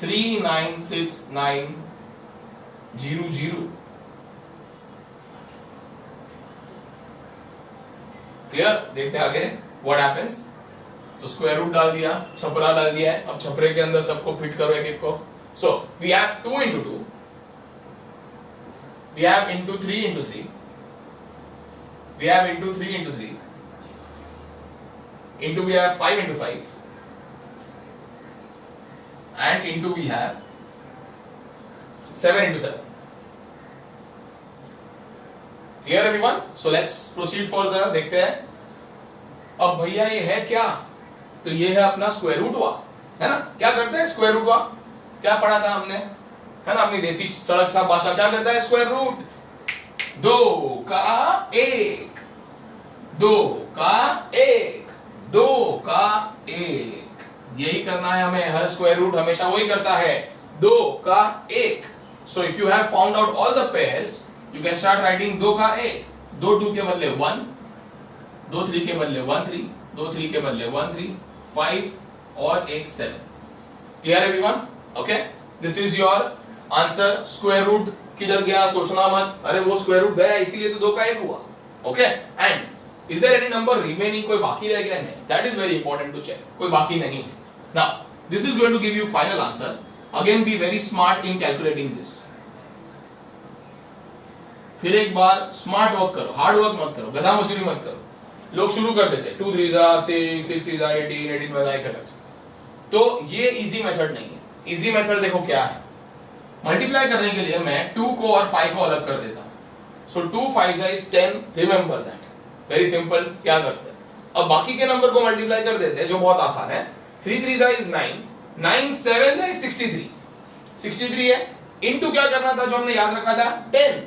3969 0 0. Clear? देखते आगे what happens. तो square root डाल दिया, छपरा डाल दिया है. अब छपरे के अंदर सबको फिट करो एक एक को. So we have 2 into 2, we have into 3 into 3, we have into 3 into 3, into we have 5 into 5, and into we have 7 into 7. Clear everyone? So let's proceed further. देखते हैं अब भैया ये है क्या, तो ये है अपना स्क्वायर रूट हुआ, है ना। क्या करता है स्क्वायर रूट हुआ, क्या पढ़ा था हमने, है ना, अपनी देसी सड़क छाप भाषा, क्या करता है स्क्वायर रूट, 2 का 1, 2 का 1, 2 का 1, यही करना है हमें। हर स्क्वायर रूट हमेशा वही करता है, 2 का 1। So if you have found out all the pairs, you can start writing 2 का 1, 2 2 के बदले 1, 2 3 के बदले 1 3, 2 3 के बदले 1 3, 5 और 1 7। Clear everyone? Okay, this is your answer. Square root किधर गया सोचना मत, अरे वो स्क्वायर रूट गया इसीलिए तो 2 का 1 हुआ। Okay, and is there any number remaining, कोई बाकी रह गया? नहीं, that is very important to check, कोई बाकी नहीं। Now this is going to give you final answer. Again be very smart in calculating this. फिर एक बार स्मार्ट वर्क करो, हार्ड वर्क मत करो, गधा मजूरी मत करो। लोग शुरू कर देते 2 3 6, 6 3 18, 18 एक्सेट्रा। तो ये इजी मेथड नहीं है। इजी मेथड देखो क्या है, मल्टीप्लाई करने के लिए मैं 2 को और 5 को अलग कर देता हूं। सो 2 5 is 10, remember that. Very simple. क्या करते हैं, अब बाकी के नंबर को मल्टीप्लाई कर देते हैं, जो बहुत आसान है। 3 3 इज 9, 9 7 इज 63, 63 है। इनटू क्या करना था जो हमने याद रखा था, 10।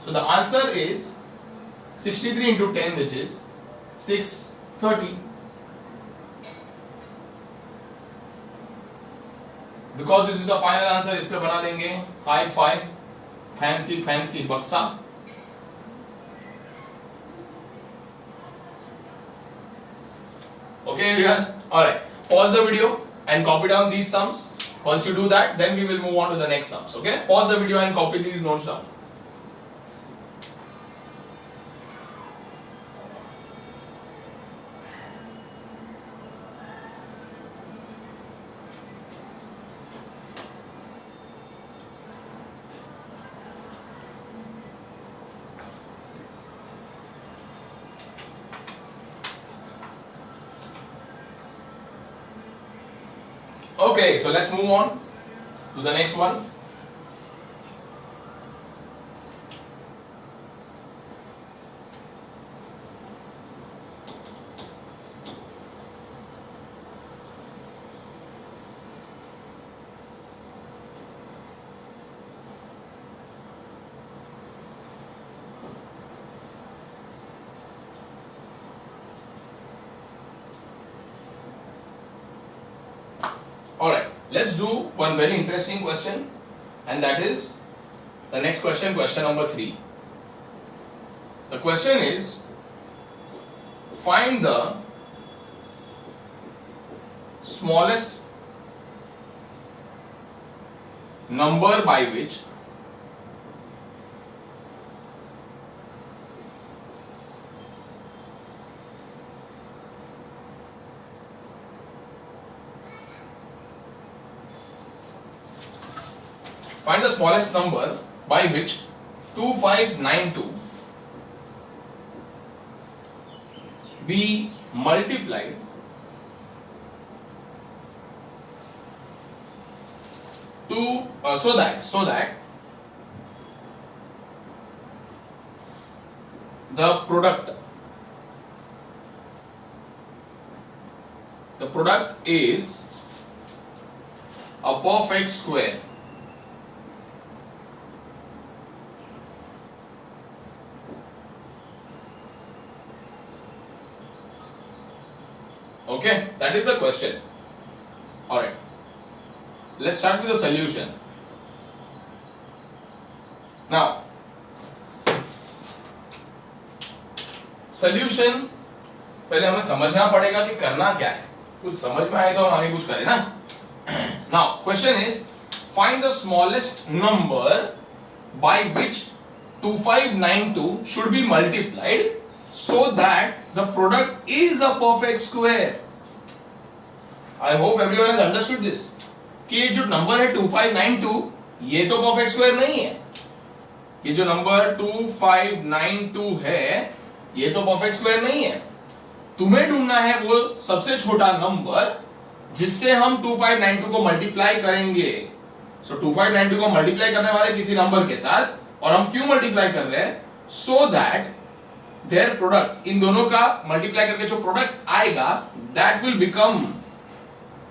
सो the answer is 63 into 10, which is 630. Because this is the final answer, इस पे बना देंगे हाई फाई फैंसी फैंसी बक्सा। Okay, everyone. All right. Pause the video and copy down these sums. Once you do that, then we will move on to the next sums. Okay? Pause the video and copy these notes down. Okay, so let's move on to the next one. Alright, let's do one very interesting question, and that is the next question, question number 3. The question is, find the smallest number by which find the smallest number by which 2592 be multiplied to so that the product is a perfect square. Okay, that is the question. Alright, let's start with the solution. Now, solution पहले हमें समझना पड़ेगा कि करना क्या है। कुछ समझ में आए तो हम आगे कुछ करें ना। Now, question is, find the smallest number by which 2592 should be multiplied so that the product is a perfect square. I hope everyone has understood this. कि ये जो नंबर है 2592, ये तो परफेक्ट स्क्वायर नहीं है। ये जो नंबर 2592 है, ये तो परफेक्ट स्क्वायर नहीं है। तुम्हें ढूंढना है वो सबसे छोटा नंबर जिससे हम 2592 को मल्टीप्लाई करेंगे। सो 2592 को मल्टीप्लाई करने वाले किसी नंबर के साथ, और हम क्यों मल्टीप्लाई कर रहे हैं? सो दैट देयर प्रोडक्ट, इन दोनों का मल्टीप्लाई करके जो प्रोडक्ट आएगा that will become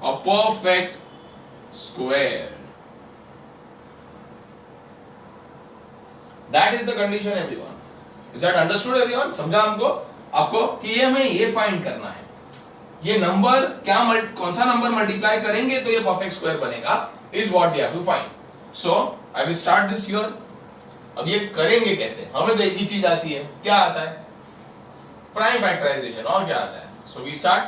a perfect square. That is the condition everyone. Is that understood everyone? समझा हमको आपको कि ये हमें ये फाइंड करना है, ये नंबर क्या कौन सा नंबर मल्टीप्लाई करेंगे तो ये परफेक्ट स्क्वायर बनेगा, is what we have to find. So I will start this here. अब ये करेंगे कैसे? हमें तो एक ही चीज आती है, क्या आता है? Prime factorization. और क्या आता है? So we start,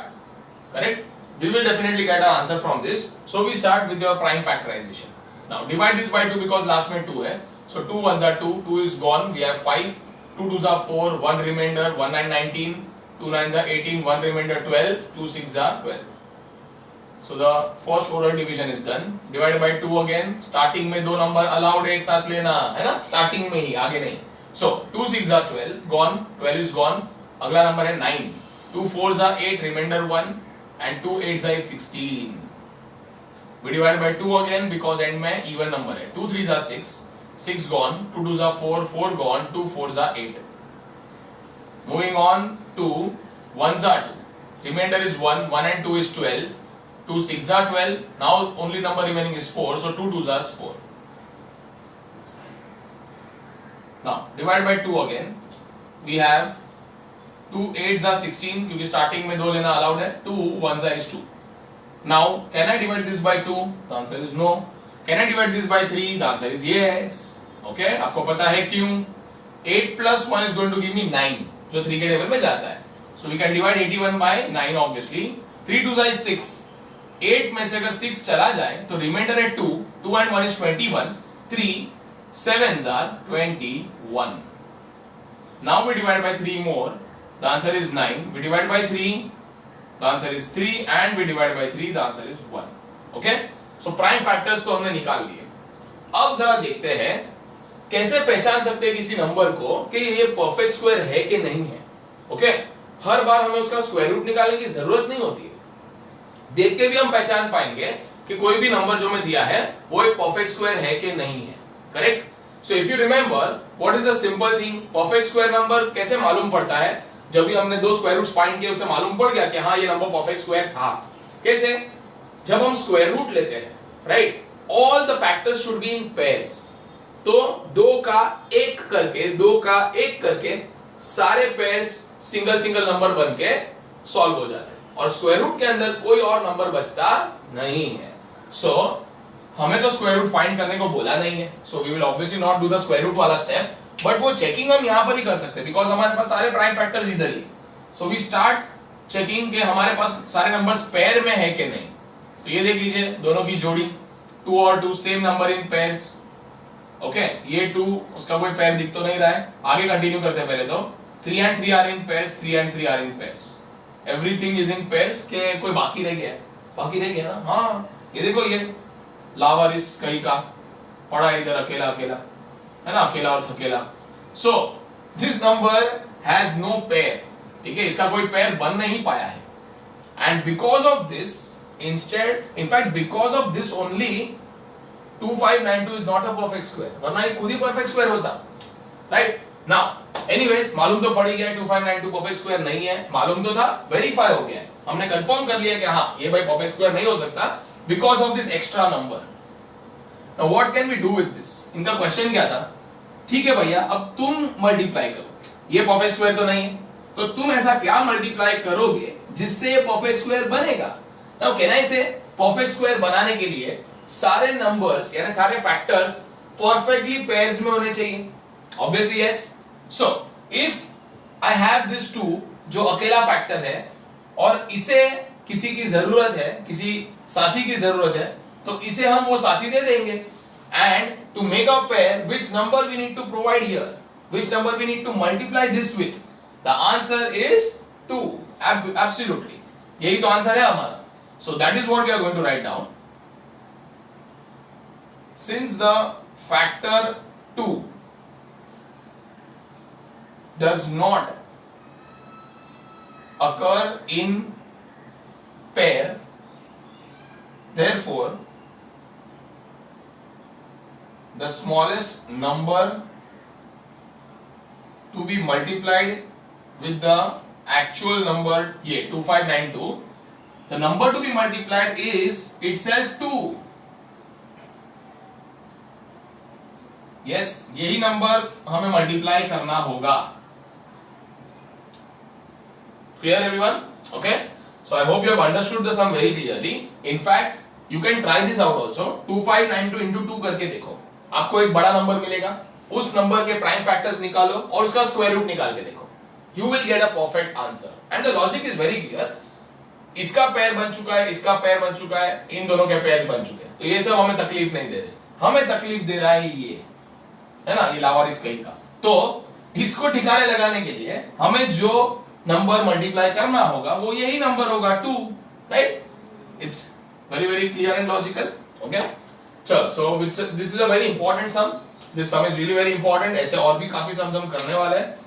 correct, we will definitely get our answer from this. So we start with your prime factorization. Now divide this by 2 because last में 2 है. So 2 ones are 2, 2 is gone, we have 5, 2 twos are 4, 1 remainder, 1 9 19, 2 nines are 18, 1 remainder 12, 2 6 are 12. So the first oral division is done. Divided by 2 again. Starting में दो number allowed है एक साथ लेना है ना, स्टार्टिंग में ही, आगे नहीं. So 2 6 are 12, gone, 12 is gone. अगला नंबर है 9, 2 4s are 8, remainder 1. And 2 8s are 16. We divide by 2 again because end में even number है. 2 3s are 6, 6 gone. 2 2s are 4, 4 gone. 2 4s are 8. Moving on to 1s are 2. Remainder is 1. 1 and 2 is 12. 2 6 are 12. Now only number remaining is 4. So 2 2s are 4. Now divide by 2 again. We have 2 8s are 16 क्योंकि starting में दो लेना allowed है. 2 1s are 2. Now can I divide this by 2? The answer is no. Can I divide this by 3? The answer is yes. Okay, आपको पता है क्यों? 8 plus 1 is going to give me 9 जो 3 के टेबल में जाता है. So we can divide 81 by 9 obviously. 3 2s are 6. 8 में से अगर 6 चला जाए तो रिमाइंडर है 2. 2 and 1 is 21. 3 7s are 21. Now we divide by 3 more. The answer is 9. We divide by 3. The answer is 3. And we divide by 3. The answer is 1. Okay? So prime factors तो हमने निकाल लिए. अब जरा देखते हैं कैसे पहचान सकते हैं किसी नंबर को कि ये परफेक्ट स्क्वायर है कि नहीं है. ओके? हर बार हमें उसका स्क्वायर रूट निकालने की जरूरत नहीं होती है. देख के भी हम पहचान पाएंगे कि कोई भी नंबर जो मैं दिया है वो एक परफेक्ट स्क्वायर है कि नहीं है. Correct? So if you remember what is the simple thing, perfect square number कैसे मालूम पड़ता है? जब भी हमने दो स्क्वायर रूट्स फाइंड किए उससे मालूम पड़ गया कि हाँ ये नंबर परफेक्ट स्क्वायर था. कैसे? जब हम स्क्वायर रूट लेते हैं, right, all the factors should be in pairs. तो दो का एक करके सारे पेयर्स सिंगल सिंगल नंबर बन के सॉल्व हो जाते हैं और स्क्वायर रूट के अंदर कोई और नंबर बचता नहीं है. सो हमें तो स्क्वायर रूट फाइंड करने को बोला नहीं है. So we will obviously not do the square root वाला स्टेप, बट वो चेकिंग हम यहां पर ही कर सकते हैं बिकॉज हमारे पास सारे प्राइम फैक्टर्स इधर ही. सो वी स्टार्ट चेकिंग कि हमारे पास सारे नंबर्स पेयर में है कि नहीं. तो ये देख लीजिए दोनों की जोड़ी 2 और 2 same number in pairs. Okay, ये 2 उसका कोई पेयर दिख तो नहीं रहा है. आगे कंटिन्यू करते हैं. पहले तो 3 and 3 are in pairs, 3 and 3 are in pairs. Everything is in pairs. के कोई बाकी रह गया ना? हाँ, ये देखो ये लावारिस कहीं का पड़ा इधर अकेला है ना, अकेला और थकेला. So this number has no pair. ठीक है, इसका कोई पेयर बन नहीं पाया है. And because of this in fact because of this only 2592 is not a perfect square, वरना ये खुद ही परफेक्ट स्क्वायर होता. राइट नाउ एनीवेज मालूम तो पड़ ही गया 2592 परफेक्ट स्क्वायर नहीं है. मालूम तो था, वेरीफाई हो गया, हमने कंफर्म कर लिया कि हाँ ये भाई परफेक्ट स्क्वायर नहीं हो सकता because of this extra number. Now what can we do with this? इनका क्वेश्चन क्या था? ठीक है भैया, अब तुम मल्टीप्लाई करो. ये परफेक्ट स्क्वायर तो नहीं है, तो तुम ऐसा क्या मल्टीप्लाई करोगे जिससे ये परफेक्ट स्क्वायर बनेगा? Now can I say perfect square बनाने के लिए सारे नंबर्स यानी सारे फैक्टर्स परफेक्टली पेयर्स में होने चाहिए? Obviously yes. So if I have this 2 जो अकेला फैक्टर है और इसे किसी की जरूरत है, किसी साथी की जरूरत है, तो इसे हम वो साथी दे देंगे. And to make a pair which number we need to provide here, which number we need to multiply this with? The answer is 2. Absolutely यही तो आंसर है हमारा. So that is what we are going to write down. Since the factor 2 does not occur in pair, therefore the smallest number to be multiplied with the actual number ये 2592, the number to be multiplied is itself 2. Yes, यही number हमें multiply करना होगा. Clear everyone? Okay. So I hope you have understood the sum very clearly. In fact, you can try this out also. 2592 into 2 करके देखो. आपको एक बड़ा number मिलेगा. उस नंबर के प्राइम फैक्टर्स निकालो और उसका स्क्वायर रूट निकाल के देखो. You will get a perfect answer. And the logic is very clear. इसका पेयर बन चुका है, इसका पेयर बन चुका है, इन दोनों के पेयर्स बन चुके हैं. तो ये सब हमें तकलीफ नहीं दे रहे. हमें तकलीफ दे रहा है ये, है ना, ये लावारिस कहीं का. तो इसको ठिकाने लगाने के लिए हमें जो नंबर मल्टीप्लाई करना होगा वो यही नंबर होगा 2, right? It's very very clear and logical. Okay, चलो. So this is a very important sum. This sum is really very important. ऐसे और भी काफी सम्स हम करने वाले हैं.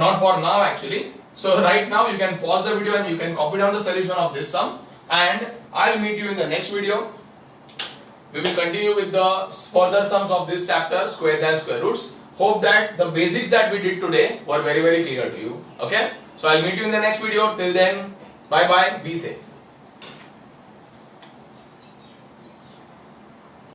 Not for now actually. So right now you can pause the video and you can copy down the solution of this sum, and I'll meet you in the next video. We will continue with the further sums of this chapter, squares and square roots. Hope that the basics that we did today were very very clear to you. Okay, so I'll meet you in the next video. Till then, bye bye, be safe.